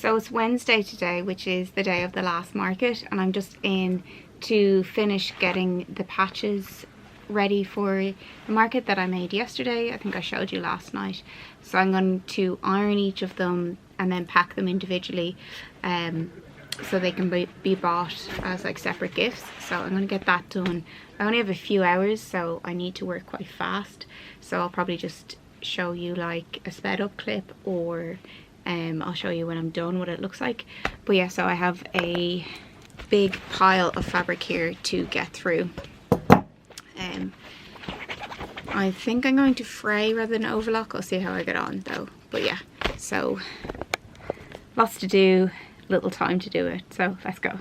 So it's Wednesday today, which is the day of the last market, and I'm just in to finish getting the patches ready for the market that I made yesterday. I think I showed you last night. So I'm going to iron each of them and then pack them individually, so they can be bought as like separate gifts. So I'm going to get that done. I only have a few hours, so I need to work quite fast. So I'll probably just show you like a sped up clip, or I'll show you when I'm done what it looks like. But yeah, so I have a big pile of fabric here to get through. I think I'm going to fray rather than overlock. I'll see how I get on though. But yeah, so lots to do, little time to do it, so let's go.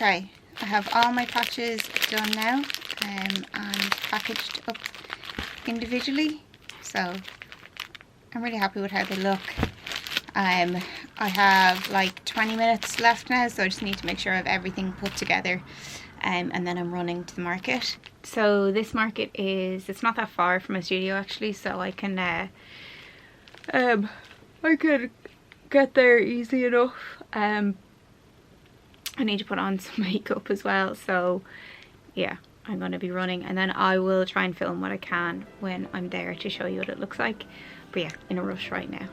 Okay, I have all my patches done now and packaged up individually, so I'm really happy with how they look. I have like 20 minutes left now, so I just need to make sure I have everything put together, and then I'm running to the market. So this market it's not that far from my studio actually, so I can get there easy enough. I need to put on some makeup as well, so yeah, I'm going to be running, and then I will try and film what I can when I'm there to show you what it looks like. But yeah, in a rush right now.